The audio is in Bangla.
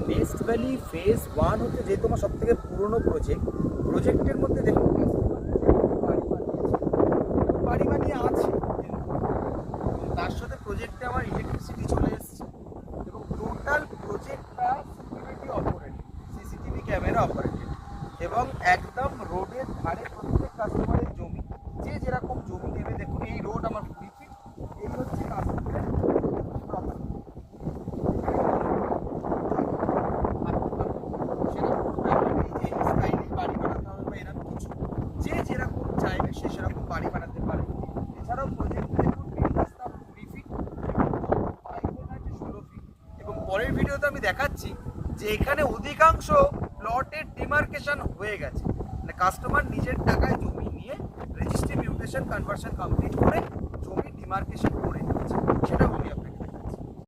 নেক্সট ভ্যালি ফেজ 1 হচ্ছে যেহেতু আমার সব থেকে পুরনো প্রজেক্টের মধ্যে দেখুন বাড়ি বানিয়ে আছে, তার সাথে প্রজেক্টে আমার ইলেকট্রিসিটি চলে এসছে এবং টোটাল প্রজেক্টটা security operated, CCTV camera operated এবং একদম রোডের ধারে প্রত্যেক কাস্টমারের জমি, যে যেরকম জমি নেবে। দেখুন এই রোড আমার 20 ফিট, এই হচ্ছে কাস্টমারের প্রপার্টি। বাড়ি বানাতে হবে বা এরকম কিছু, যে যেরকম চাইবে সে সেরকম বাড়ি বানাতে পারে। এছাড়াও প্রজেক্টে দেখুন বিল্ডার্স কাপ 20 ফিট, 16 ফিট এবং পরের ভিডিওতে আমি দেখাচ্ছি যে এখানে অধিকাংশ প্লটের ডিমার্কেশন হয়ে গেছে, মানে কাস্টমার নিজের টাকায় জমি নিয়ে রেজিস্ট্রি মিউটেশন কনভার্সন কমপ্লিট করে জমি ডিমার্কেশন করে দিয়েছে, সেটা উনি